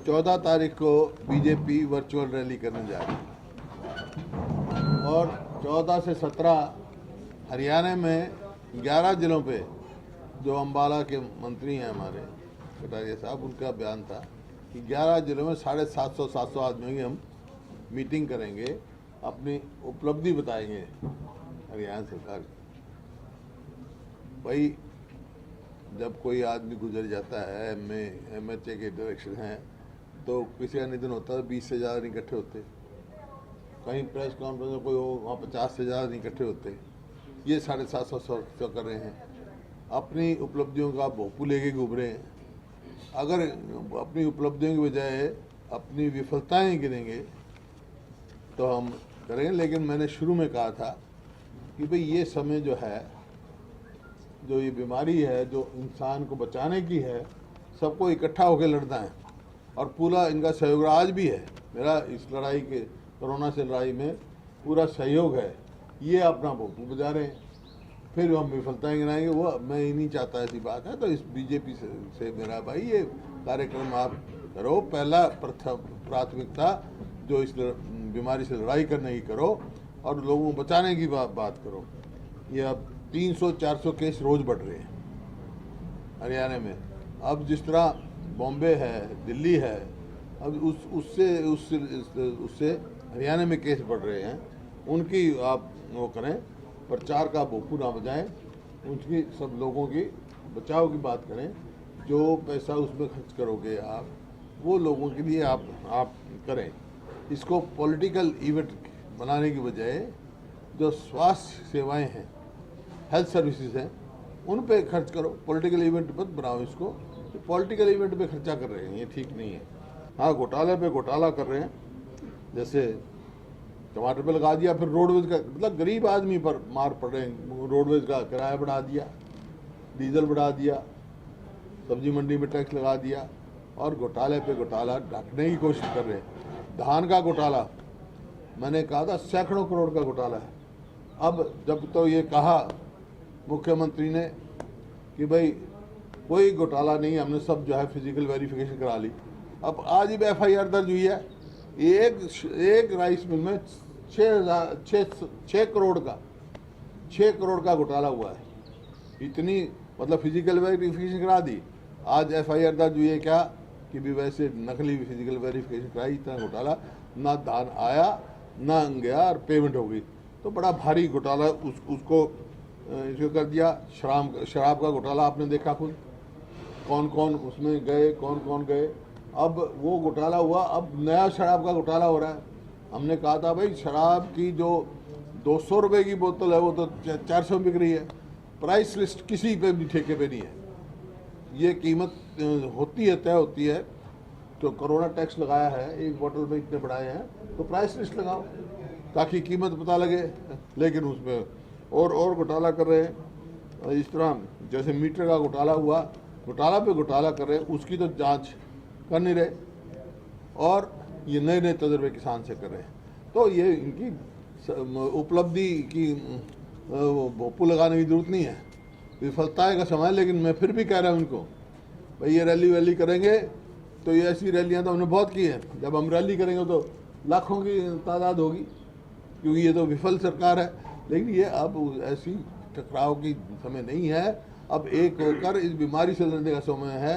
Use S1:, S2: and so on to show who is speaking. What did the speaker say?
S1: 14 तारीख को BJP virtual rally करने जा रही है और 14 से 17 हरियाणा में 11 जिलों पे जो अम्बाला के मंत्री हैं हमारे कटारिया साहब, उनका बयान था कि 11 जिलों में 750 आदमियों की हम मीटिंग करेंगे, अपनी उपलब्धि बताएंगे हरियाणा सरकार की। भाई, जब कोई आदमी गुजर जाता है, MHA के डायरेक्शन है, तो किसी का निधन होता है 20 से ज़्यादा नहीं इकट्ठे होते। कहीं प्रेस कॉन्फ्रेंस में कोई हो, वहाँ 50 से ज़्यादा नहीं इकट्ठे होते। ये 750 कर रहे हैं, अपनी उपलब्धियों का भोपू लेके घूम रहे हैं। अगर अपनी उपलब्धियों की बजाय अपनी विफलताएं गिनेंगे तो हम करेंगे। लेकिन मैंने शुरू में कहा था कि भाई ये समय जो है, जो ये बीमारी है, जो इंसान को बचाने की है, सबको इकट्ठा होकर लड़ना है और पूरा इनका सहयोग आज भी है। मेरा इस लड़ाई के कोरोना से लड़ाई में पूरा सहयोग है। ये अपना भोपू बजा रहे हैं, फिर हम विफलताएं गिनाएंगे। वो मैं ही नहीं चाहता, ऐसी बात है। तो इस बीजेपी से मेरा भाई ये कार्यक्रम आप करो, पहला प्राथमिकता जो इस बीमारी से लड़ाई करने की करो और लोगों को बचाने की बात करो। ये अब 300-400 केस रोज बढ़ रहे हैं हरियाणा में। अब जिस तरह बॉम्बे है, दिल्ली है, अब उससे हरियाणा में केस बढ़ रहे हैं। उनकी आप वो करें, प्रचार का भोपू ना बजाएं, उनकी सब लोगों की बचाव की बात करें। जो पैसा उसमें खर्च करोगे आप, वो लोगों के लिए आप करें। इसको पॉलिटिकल इवेंट बनाने की बजाय जो स्वास्थ्य सेवाएं हैं, हेल्थ सर्विसेज हैं, उन पे खर्च करो। पॉलिटिकल इवेंट मत बनाओ इसको। पॉलिटिकल इवेंट पे खर्चा कर रहे हैं, ये ठीक नहीं है। हाँ, घोटाले पे घोटाला कर रहे हैं। जैसे टमाटर पे लगा दिया, फिर रोडवेज का, मतलब गरीब आदमी पर मार पड़ रहे हैं। रोडवेज का किराया बढ़ा दिया, डीजल बढ़ा दिया, सब्जी मंडी में टैक्स लगा दिया और घोटाले पे घोटाला ढकने की कोशिश कर रहे हैं। धान का घोटाला, मैंने कहा था सैकड़ों करोड़ का घोटाला है। अब जब तो ये कहा मुख्यमंत्री ने कि भाई कोई घोटाला नहीं, हमने सब जो है फिजिकल वेरिफिकेशन करा ली। अब आज ही FIR दर्ज हुई है। एक राइस मिल में 6 करोड़ का घोटाला हुआ है। इतनी, मतलब फिजिकल वेरिफिकेशन करा दी, आज FIR दर्ज हुई है क्या कि भी वैसे नकली फिजिकल वेरिफिकेशन कराई। इतना घोटाला, ना धान आया ना गया और पेमेंट हो गई। तो बड़ा भारी घोटाला उसको कर दिया। शराब का घोटाला आपने देखा खुद, कौन कौन उसमें गए, कौन कौन गए। अब वो घोटाला हुआ, अब नया शराब का घोटाला हो रहा है। हमने कहा था भाई, शराब की जो 200 रुपये की बोतल है वो तो 400 बिक रही है। प्राइस लिस्ट किसी पे भी ठेके पे नहीं है। ये कीमत होती है, तय होती है। तो कोरोना टैक्स लगाया है, एक बोतल में इतने बढ़ाए हैं, तो प्राइस लिस्ट लगाओ ताकि कीमत पता लगे। लेकिन उसमें और घोटाला कर रहे हैं। इस तरह जैसे मीटर का घोटाला हुआ, घोटाला पे घोटाला कर रहे हैं, उसकी तो जांच कर नहीं रहे और ये नए नए तजर्बे किसान से कर रहे हैं। तो ये इनकी उपलब्धि की भोपू लगाने की जरूरत नहीं है। विफलताएं का समय। लेकिन मैं फिर भी कह रहा हूँ उनको, भाई ये रैली करेंगे तो ये ऐसी रैलियाँ तो हमने बहुत की हैं। जब हम रैली करेंगे तो लाखों की तादाद होगी, क्योंकि ये तो विफल सरकार है। लेकिन ये अब ऐसी टकराव की समय नहीं है। अब एक होकर इस बीमारी से लड़ने का समय है।